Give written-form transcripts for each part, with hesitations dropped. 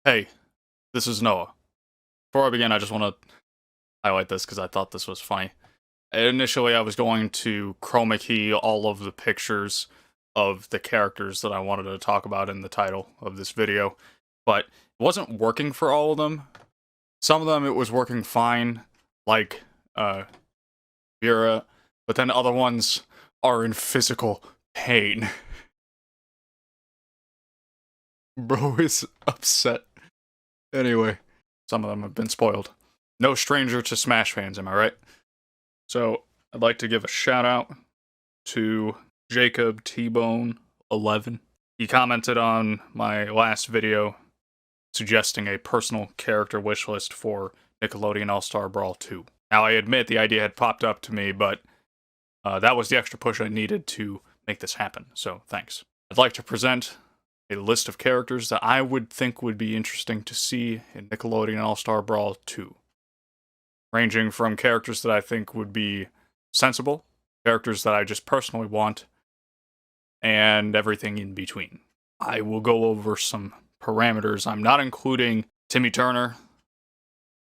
Hey, this is Noah. Before I begin, I just want to highlight this because I thought this was funny. Initially, I was going to chroma key all of the pictures of the characters that I wanted to talk about in the title of this video, but it wasn't working for all of them. Some of them it was working fine, like Vera, but then other ones are in physical pain. Bro is upset. Anyway, some of them have been spoiled. No stranger to Smash fans, am I right? So, I'd like to give a shout out to Jacob T-Bone 11. He commented on my last video suggesting a personal character wishlist for Nickelodeon All-Star Brawl 2. Now, I admit the idea had popped up to me, but that was the extra push I needed to make this happen, so thanks. I'd like to present a list of characters that I would think would be interesting to see in Nickelodeon All-Star Brawl 2. Ranging from characters that I think would be sensible, characters that I just personally want, and everything in between. I will go over some parameters. I'm not including Timmy Turner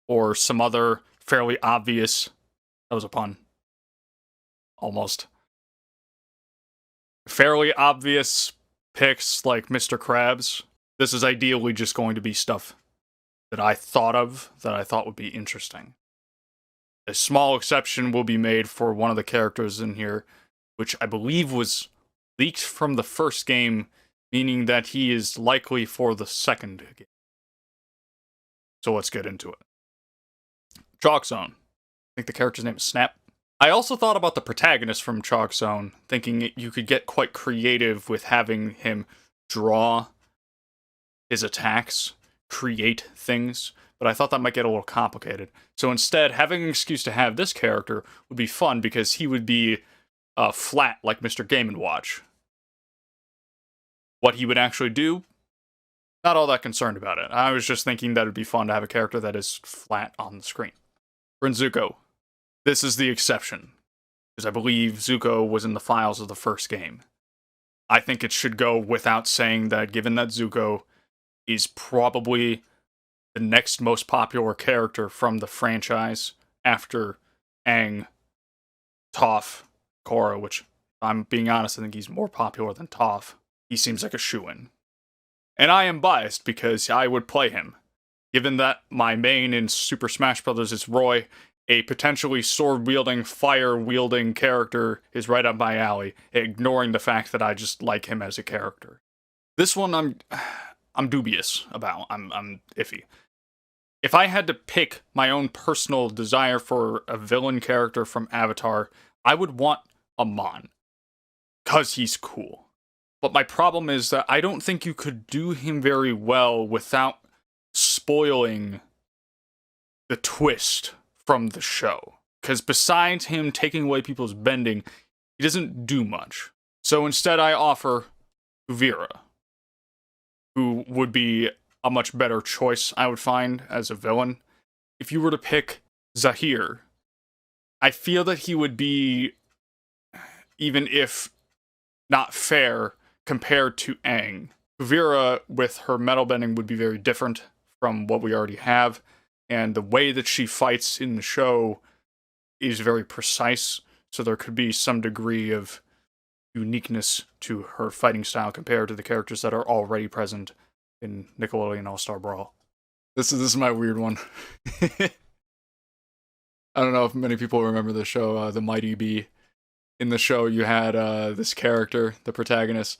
or some other fairly obvious, that was a pun, almost, fairly obvious picks like Mr. Krabs. This is ideally just going to be stuff that I thought of that I thought would be interesting. A small exception will be made for one of the characters in here, which I believe was leaked from the first game, meaning that he is likely for the second game. So let's get into it. ChalkZone. I think the character's name is Snap. I also thought about the protagonist from ChalkZone, thinking you could get quite creative with having him draw his attacks, create things, but I thought that might get a little complicated. So instead, having an excuse to have this character would be fun because he would be flat like Mr. Game & Watch. What he would actually do, not all that concerned about it. I was just thinking that it'd be fun to have a character that is flat on the screen. Zuko. This is the exception, because I believe Zuko was in the files of the first game. I think it should go without saying that given that Zuko is probably the next most popular character from the franchise after Aang, Toph, Korra, which, if I'm being honest, I think he's more popular than Toph. He seems like a shoo-in. And I am biased because I would play him. Given that my main in Super Smash Bros. Is Roy, a potentially sword-wielding, fire-wielding character is right up my alley, ignoring the fact that I just like him as a character. This one I'm dubious about. I'm iffy. If I had to pick my own personal desire for a villain character from Avatar, I would want Amon. 'Cause he's cool. But my problem is that I don't think you could do him very well without spoiling the twist from the show. Because besides him taking away people's bending, he doesn't do much. So instead I offer Vera, who would be a much better choice, I would find, as a villain. If you were to pick Zahir, I feel that he would be, even if not fair, compared to Aang. Vera, with her metal bending, would be very different from what we already have, and the way that she fights in the show is very precise, so there could be some degree of uniqueness to her fighting style compared to the characters that are already present in Nickelodeon All-Star Brawl. This is my weird one. I don't know if many people remember the show, The Mighty Bee. In the show, you had this character, the protagonist.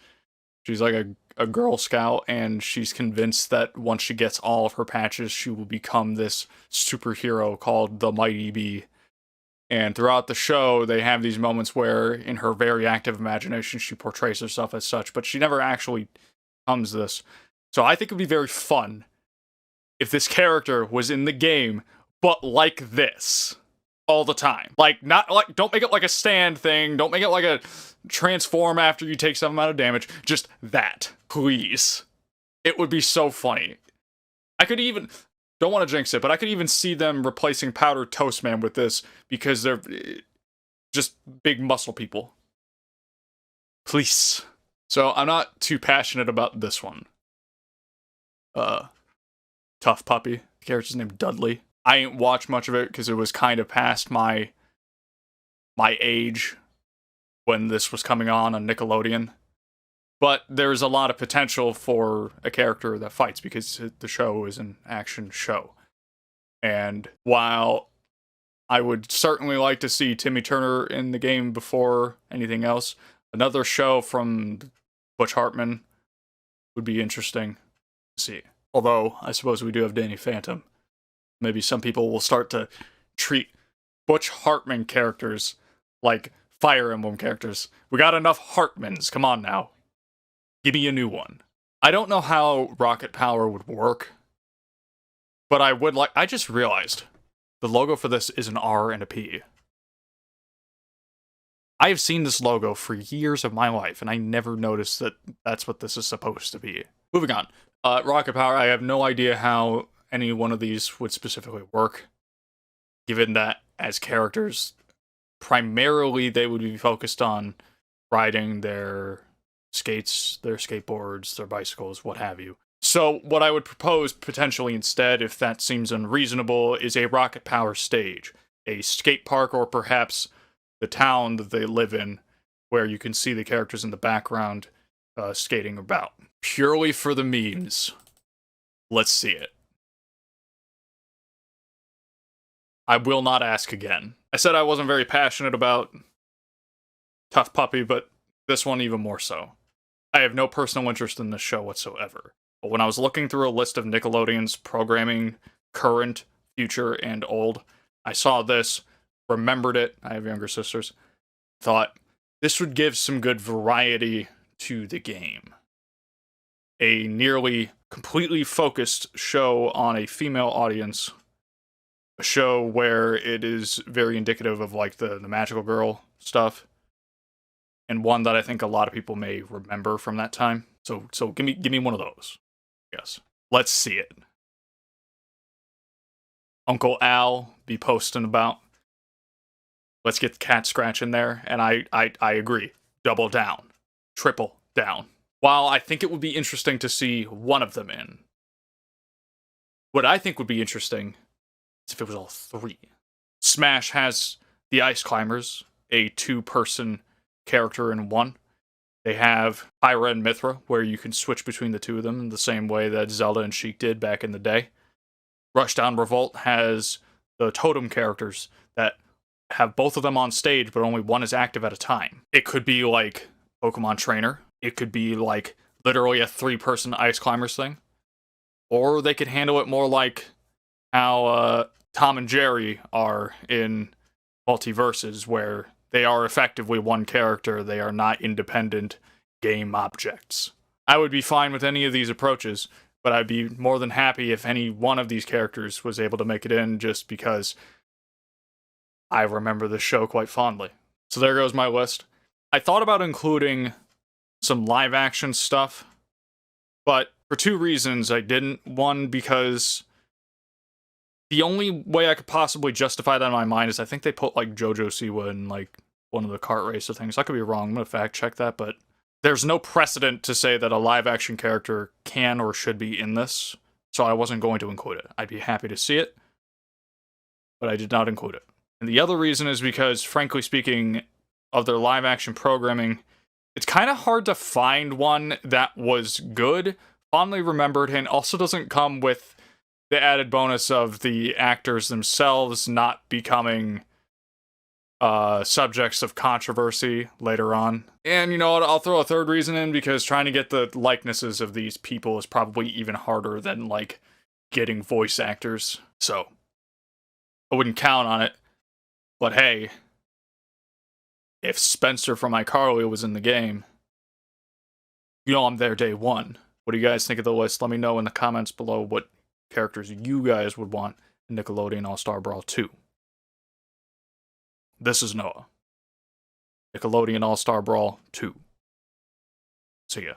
She's like a Girl Scout, and she's convinced that once she gets all of her patches, she will become this superhero called the Mighty Bee. And throughout the show, they have these moments where, in her very active imagination, she portrays herself as such, but she never actually becomes this. So I think it would be very fun if this character was in the game, but like this. All the time. Like, not like, don't make it like a stand thing, don't make it like a transform after you take some amount of damage, just that, please. It would be so funny. I could even, don't want to jinx it, but I could even see them replacing Powdered Toast Man with this, because they're just big muscle people. Please. So, I'm not too passionate about this one. T.U.F.F puppy. The character's named Dudley. I ain't watched much of it because it was kind of past my age when this was coming on Nickelodeon. But there's a lot of potential for a character that fights because the show is an action show. And while I would certainly like to see Timmy Turner in the game before anything else, another show from Butch Hartman would be interesting to see. Although, I suppose we do have Danny Phantom. Maybe some people will start to treat Butch Hartman characters like Fire Emblem characters. We got enough Hartmans, come on now. Give me a new one. I don't know how Rocket Power would work, but I just realized the logo for this is an R and a P. I have seen this logo for years of my life, and I never noticed that that's what this is supposed to be. Moving on. Rocket Power, I have no idea how any one of these would specifically work, given that as characters, primarily they would be focused on riding their skates, their skateboards, their bicycles, what have you. So what I would propose potentially instead, if that seems unreasonable, is a Rocket Power stage. A skate park, or perhaps the town that they live in, where you can see the characters in the background skating about. Purely for the memes. Let's see it. I will not ask again. I said I wasn't very passionate about T.U.F.F Puppy, but this one even more so. I have no personal interest in this show whatsoever. But when I was looking through a list of Nickelodeon's programming, current, future, and old, I saw this, remembered it, I have younger sisters, thought this would give some good variety to the game. A nearly completely focused show on a female audience, a show where it is very indicative of like the magical girl stuff, and one that I think a lot of people may remember from that time. So give me one of those. Yes. Let's see it. Uncle Al be posting about. Let's get the Catscratch in there, and I agree. Double down. Triple down. While I think it would be interesting to see one of them in, what I think would be interesting is if it was all three. Smash has the Ice Climbers, a two-person character in one. They have Pyra and Mithra, where you can switch between the two of them in the same way that Zelda and Sheik did back in the day. Rushdown Revolt has the totem characters that have both of them on stage, but only one is active at a time. It could be like Pokemon Trainer. It could be like literally a three-person Ice Climbers thing. Or they could handle it more like how Tom and Jerry are in Multiverses, where they are effectively one character. They are not independent game objects. I would be fine with any of these approaches, but I'd be more than happy if any one of these characters was able to make it in, just because I remember the show quite fondly. So there goes my list. I thought about including some live action stuff, but for two reasons I didn't. One, because the only way I could possibly justify that in my mind is I think they put like Jojo Siwa in like one of the kart racer things. I could be wrong. I'm gonna fact check that, but there's no precedent to say that a live action character can or should be in this, so I wasn't going to include it. I'd be happy to see it, but I did not include it. And the other reason is because, frankly speaking, of their live action programming, it's kind of hard to find one that was good, fondly remembered, and also doesn't come with the added bonus of the actors themselves not becoming subjects of controversy later on. And you know what, I'll throw a third reason in, because trying to get the likenesses of these people is probably even harder than, like, getting voice actors. So, I wouldn't count on it. But hey, if Spencer from iCarly was in the game, you know I'm there day one. What do you guys think of the list? Let me know in the comments below what characters you guys would want in Nickelodeon All-Star Brawl 2. This is Noah. Nickelodeon All-Star Brawl 2. See ya.